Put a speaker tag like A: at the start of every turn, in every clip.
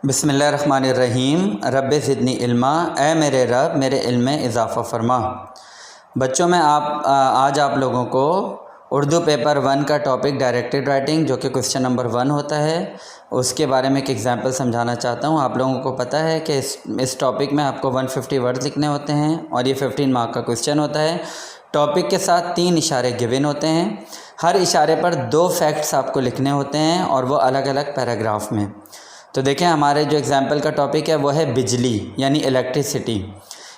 A: بسم اللہ الرحمن الرحیم۔ رب زدنی علما، اے میرے رب میرے علم میں اضافہ فرما۔ بچوں میں آج آپ لوگوں کو اردو پیپر 1 کا ٹاپک ڈائریکٹڈ رائٹنگ جو کہ کوسچن نمبر 1 ہوتا ہے اس کے بارے میں ایک ایگزامپل سمجھانا چاہتا ہوں۔ آپ لوگوں کو پتہ ہے کہ اس ٹاپک میں آپ کو 150 ورڈز لکھنے ہوتے ہیں اور یہ 15 مارک کا کوسچن ہوتا ہے۔ ٹاپک کے ساتھ 3 اشارے گیون ہوتے ہیں، ہر اشارے پر 2 فیکٹس آپ کو لکھنے ہوتے ہیں اور وہ الگ الگ پیراگراف میں۔ تو دیکھیں ہمارے جو ایگزامپل کا ٹاپک ہے وہ ہے بجلی یعنی الیکٹریسٹی۔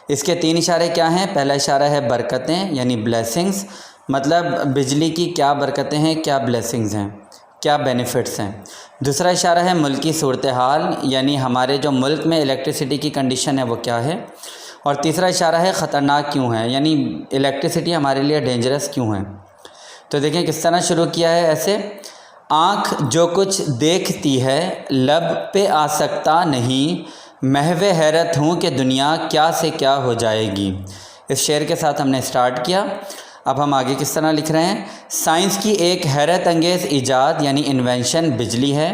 A: اس کے 3 اشارے کیا ہیں؟ پہلا اشارہ ہے برکتیں یعنی بلیسنگز، مطلب بجلی کی کیا برکتیں ہیں، کیا بلیسنگز ہیں، کیا بینیفٹس ہیں۔ دوسرا اشارہ ہے ملکی صورتحال یعنی ہمارے جو ملک میں الیکٹریسٹی کی کنڈیشن ہے وہ کیا ہے۔ اور تیسرا اشارہ ہے خطرناک کیوں ہے، یعنی الیکٹریسٹی ہمارے لیے ڈینجرس کیوں ہے۔ تو دیکھیں کس طرح شروع کیا ہے ایسے: آنکھ جو کچھ دیکھتی ہے لب پہ آ سکتا نہیں، محو حیرت ہوں کہ دنیا کیا سے کیا ہو جائے گی۔ اس شعر کے ساتھ ہم نے سٹارٹ کیا۔ اب ہم آگے کس طرح لکھ رہے ہیں: سائنس کی ایک حیرت انگیز ایجاد یعنی انوینشن بجلی ہے،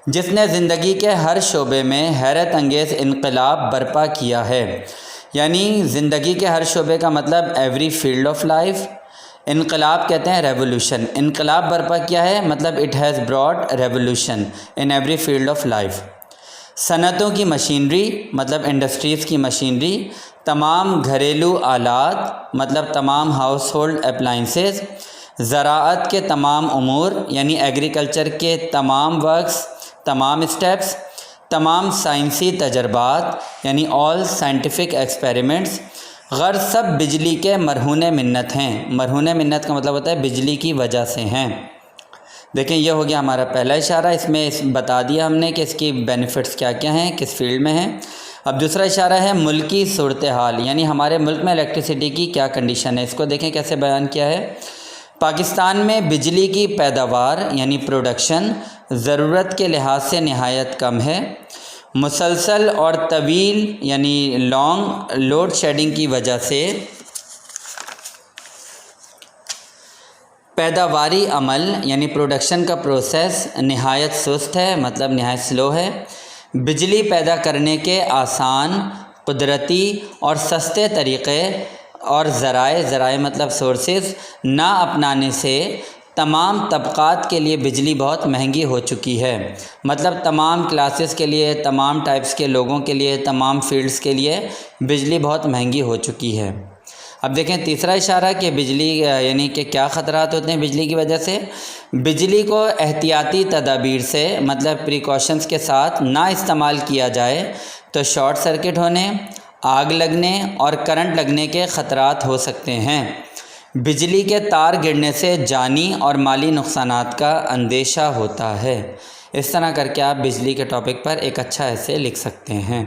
A: جس نے زندگی کے ہر شعبے میں حیرت انگیز انقلاب برپا کیا ہے۔ یعنی زندگی کے ہر شعبے کا مطلب ایوری فیلڈ آف لائف۔ انقلاب کہتے ہیں ریولوشن، انقلاب برپا کیا ہے مطلب it has brought revolution in every field of life. صنعتوں کی مشینری مطلب انڈسٹریز کی مشینری، تمام گھریلو آلات مطلب تمام ہاؤس ہولڈ اپلائنسز، زراعت کے تمام امور یعنی ایگریکلچر کے تمام ورکس، تمام اسٹیپس، تمام سائنسی تجربات یعنی آل سائنٹیفک ایکسپیریمنٹس، غرض سب بجلی کے مرہون منت ہیں۔ مرہون منت کا مطلب ہوتا ہے بجلی کی وجہ سے ہیں۔ دیکھیں یہ ہو گیا ہمارا پہلا اشارہ، اس میں بتا دیا ہم نے کہ اس کی بینیفٹس کیا کیا ہیں، کس فیلڈ میں ہیں۔ اب دوسرا اشارہ ہے ملکی صورتحال یعنی ہمارے ملک میں الیکٹریسٹی کی کیا کنڈیشن ہے۔ اس کو دیکھیں کیسے بیان کیا ہے: پاکستان میں بجلی کی پیداوار یعنی پروڈکشن ضرورت کے لحاظ سے نہایت کم ہے۔ مسلسل اور طویل یعنی لانگ لوڈ شیڈنگ کی وجہ سے پیداواری عمل یعنی پروڈکشن کا پروسیس نہایت سست ہے، مطلب نہایت سلو ہے۔ بجلی پیدا کرنے کے آسان، قدرتی اور سستے طریقے اور ذرائع مطلب سورسز نہ اپنانے سے تمام طبقات کے لیے بجلی بہت مہنگی ہو چکی ہے، مطلب تمام کلاسز کے لیے، تمام ٹائپس کے لوگوں کے لیے، تمام فیلڈز کے لیے بجلی بہت مہنگی ہو چکی ہے۔ اب دیکھیں تیسرا اشارہ کہ بجلی یعنی کہ کیا خطرات ہوتے ہیں بجلی کی وجہ سے۔ بجلی کو احتیاطی تدابیر سے مطلب پریکاشنز کے ساتھ نہ استعمال کیا جائے تو شارٹ سرکٹ ہونے، آگ لگنے اور کرنٹ لگنے کے خطرات ہو سکتے ہیں۔ بجلی کے تار گرنے سے جانی اور مالی نقصانات کا اندیشہ ہوتا ہے۔ اس طرح کر کے آپ بجلی کے ٹاپک پر ایک اچھا ایسے لکھ سکتے ہیں۔